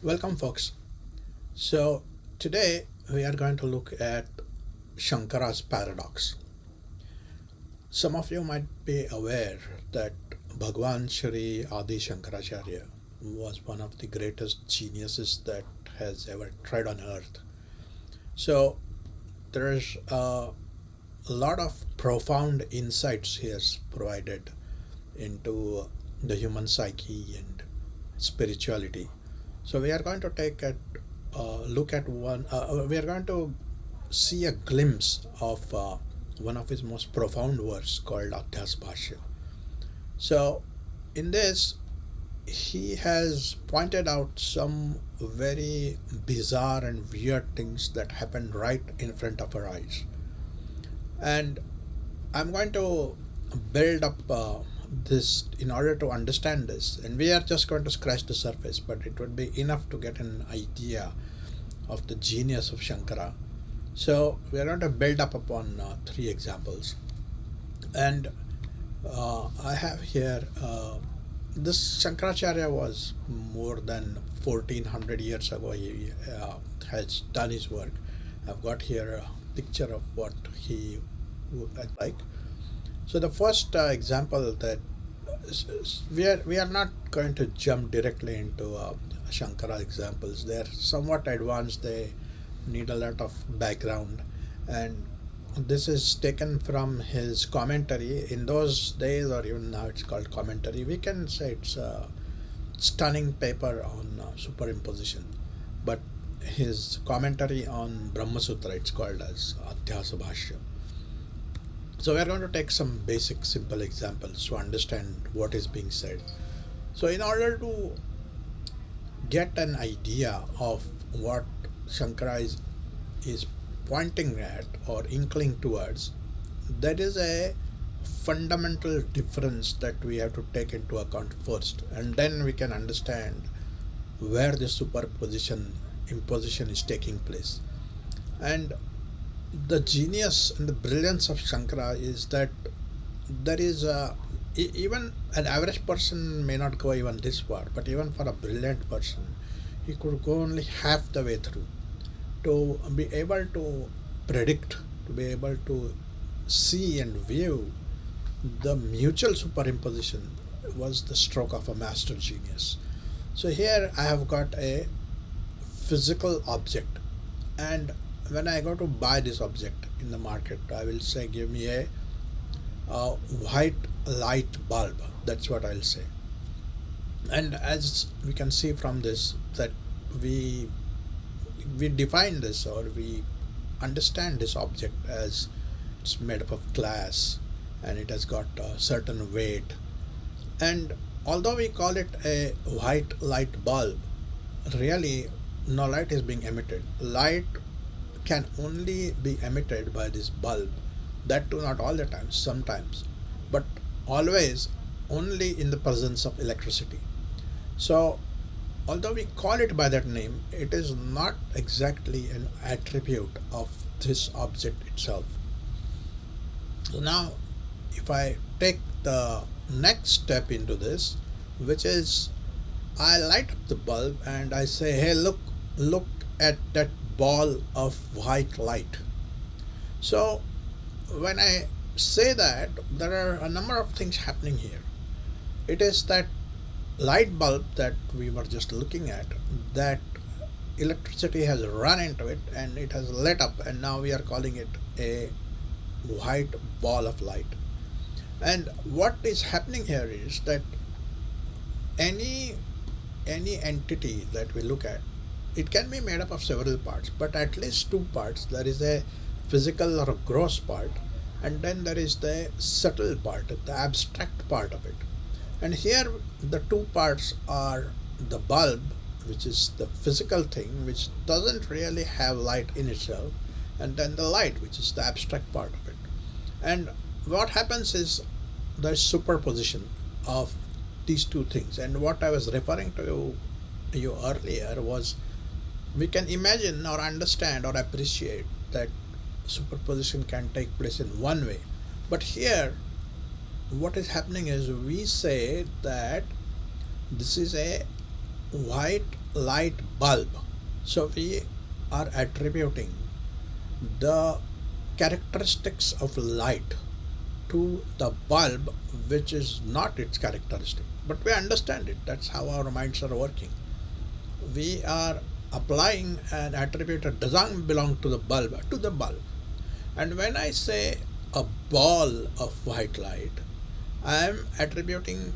Welcome, folks. So, today we are going to look at Shankara's paradox. Some of you might be aware that Bhagwan Shri Adi Shankaracharya was one of the greatest geniuses that has ever tread on earth. So, there is a lot of profound insights he has provided into the human psyche and spirituality. So we are going to take a look at one. We are going to see a glimpse of one of his most profound works called Adhyas Bhashya. So in this, he has pointed out some very bizarre and weird things that happen right in front of our eyes, and I'm going to build up this in order to understand this, and we are just going to scratch the surface, but it would be enough to get an idea of the genius of Shankara. So we are going to build up upon three examples, and I have here this Shankaracharya was more than 1400 years ago. He has done his work. I've got here a picture of what he would like. So the first example that we are not going to jump directly into Shankara examples. They're somewhat advanced. They need a lot of background, and this is taken from his commentary. In those days, or even now, it's called commentary. We can say it's a stunning paper on superimposition, but his commentary on Brahma Sutra, it's called as Adhyas Bhashya. So we are going to take some basic, simple examples to understand what is being said. So in order to get an idea of what Shankara is pointing at or inkling towards, there is a fundamental difference that we have to take into account first, and then we can understand where the superposition imposition is taking place. And the genius and the brilliance of Shankara is that there is even an average person may not go even this far, but even for a brilliant person, he could go only half the way through to be able to predict, to be able to see and view the mutual superimposition was the stroke of a master genius. So here I have got a physical object, and when I go to buy this object in the market, I will say, give me a white light bulb. That's what I'll say. And as we can see from this, that we we define this, or we understand this object as it's made up of glass, and it has got a certain weight. And although we call it a white light bulb, really no light is being emitted. Light can only be emitted by this bulb, that too not all the time, sometimes, but always only in the presence of electricity. So although we call it by that name, it is not exactly an attribute of this object itself. So now, if I take the next step into this, which is I light up the bulb and I say, hey, look at that ball of white light. So when I say that, there are a number of things happening here. It is that light bulb that we were just looking at, that electricity has run into it and it has lit up, and now we are calling it a white ball of light. And what is happening here is that any any entity that we look at, it can be made up of several parts, but at least two parts. There is a physical or a gross part, and then there is the subtle part, the abstract part of it. And here the two parts are the bulb, which is the physical thing which doesn't really have light in itself, and then the light, which is the abstract part of it. And what happens is there's superposition of these two things. And what I was referring to you earlier was, we can imagine or understand or appreciate that superposition can take place in one way. But here, what is happening is we say that this is a white light bulb. So we are attributing the characteristics of light to the bulb, which is not its characteristic. But we understand it. That's how our minds are working. We are applying an attribute that doesn't belong to the bulb. And when I say a ball of white light, I am attributing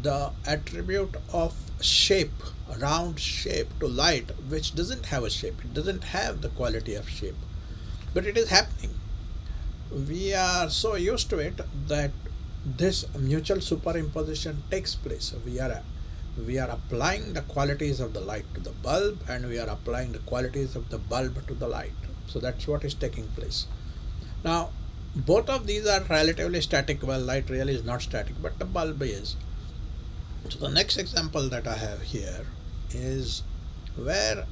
the attribute of shape, round shape to light, which doesn't have a shape. It doesn't have the quality of shape. But it is happening. We are so used to it that this mutual superimposition takes place. We are applying the qualities of the light to the bulb, and we are applying the qualities of the bulb to the light. So that's what is taking place. Now, both of these are relatively static. Well, light really is not static, but the bulb is. So the next example that I have here is where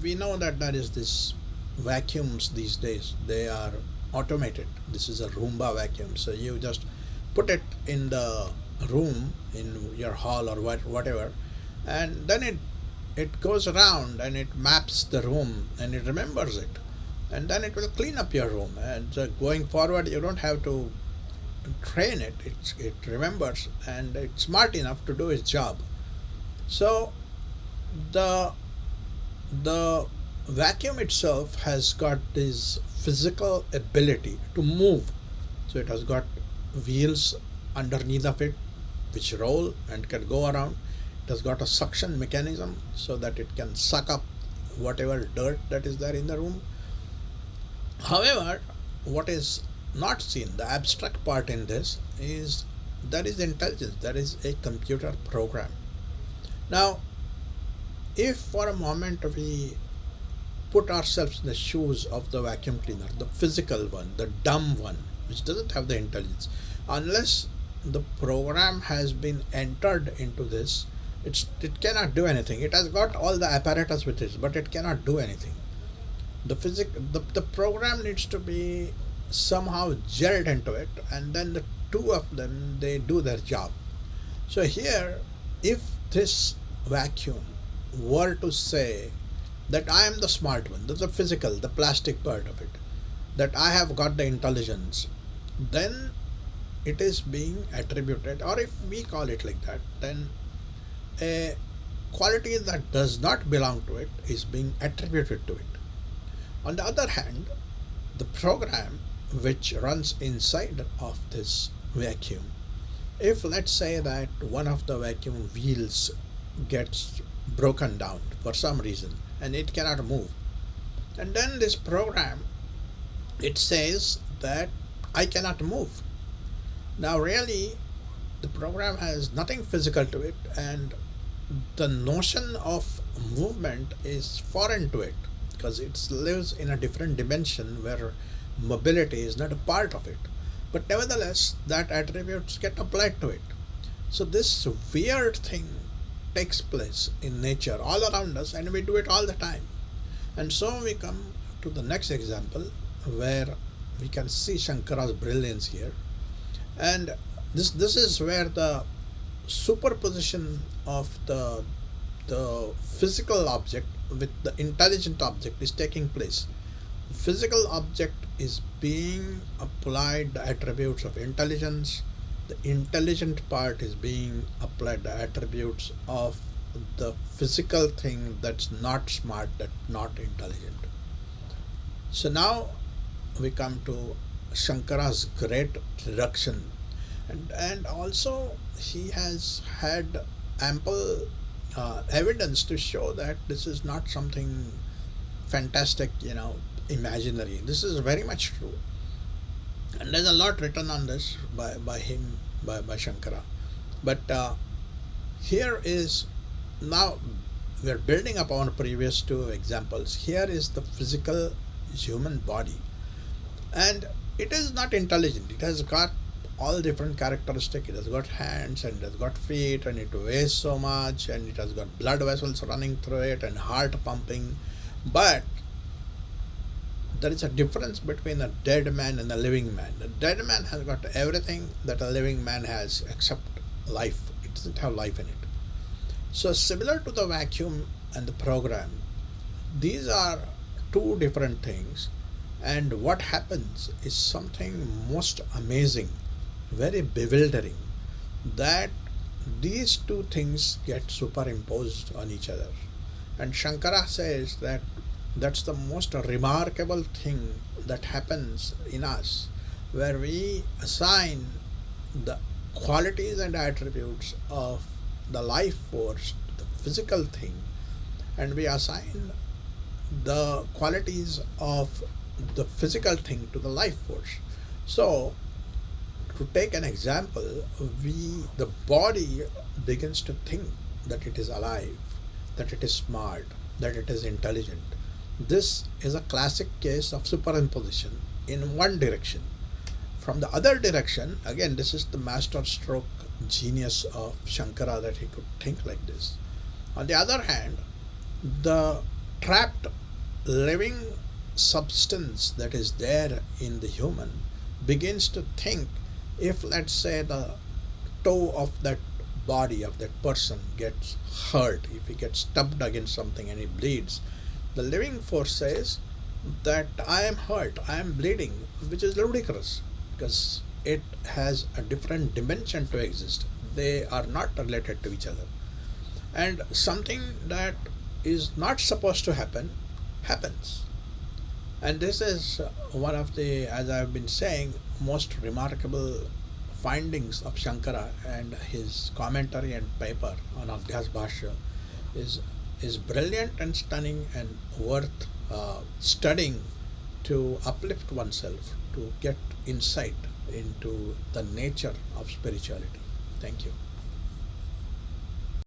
we know that there is this vacuums these days. They are automated. This is a Roomba vacuum. So you just put it in the room in your hall or whatever, and then it goes around and it maps the room and it remembers it, and then it will clean up your room. And going forward, you don't have to train it. It remembers, and it's smart enough to do its job. So the the vacuum itself has got this physical ability to move. So it has got wheels underneath of it which roll and can go around. It has got a suction mechanism so that it can suck up whatever dirt that is there in the room. However, what is not seen, the abstract part in this, is there is intelligence, there is a computer program. Now, if for a moment we put ourselves in the shoes of the vacuum cleaner, the physical one, the dumb one, which doesn't have the intelligence, unless the program has been entered into this, it cannot do anything. It has got all the apparatus with it, but it cannot do anything. The program needs to be somehow gelled into it, and then the two of them, they do their job. So here, if this vacuum were to say that I am the smart one, the physical, the plastic part of it, that I have got the intelligence, then it is being attributed, or if we call it like that, then a quality that does not belong to it is being attributed to it. On the other hand, the program which runs inside of this vacuum, if let's say that one of the vacuum wheels gets broken down for some reason and it cannot move, and then this program, it says that I cannot move. Now really, the program has nothing physical to it, and the notion of movement is foreign to it because it lives in a different dimension where mobility is not a part of it. But nevertheless, that attributes get applied to it. So this weird thing takes place in nature all around us, and we do it all the time. And so we come to the next example where we can see Shankara's brilliance here. And this is where the superposition of the physical object with the intelligent object is taking place. The physical object is being applied the attributes of intelligence. The intelligent part is being applied the attributes of the physical thing that's not smart, that's not intelligent. So now we come to Shankara's great reduction, and also he has had ample evidence to show that this is not something fantastic, imaginary. This is very much true, and there's a lot written on this by him, by Shankara. But here is now we're building upon previous two examples. Here is the physical human body, and it is not intelligent. It has got all different characteristics. It has got hands and it has got feet, and it weighs so much, and it has got blood vessels running through it and heart pumping. But there is a difference between a dead man and a living man. A dead man has got everything that a living man has except life. It doesn't have life in it. So similar to the vacuum, and the program, these are two different things, and what happens is something most amazing, very bewildering, that these two things get superimposed on each other. And Shankara says that that's the most remarkable thing that happens in us, where we assign the qualities and attributes of the life force to the physical thing, and we assign the qualities of the physical thing to the life force. So, to take an example, the body begins to think that it is alive, that it is smart, that it is intelligent. This is a classic case of superimposition in one direction. From the other direction, again, this is the master stroke genius of Shankara, that he could think like this. On the other hand, the trapped living substance that is there in the human begins to think, if, let's say, the toe of that body of that person gets hurt, if he gets stubbed against something and he bleeds, the living force says that I am hurt, I am bleeding, which is ludicrous because it has a different dimension to exist. They are not related to each other. And something that is not supposed to happen happens. And this is one of the, as I've been saying, most remarkable findings of Shankara, and his commentary and paper on Adhyas Bhashya is brilliant and stunning and worth studying to uplift oneself, to get insight into the nature of spirituality. Thank you.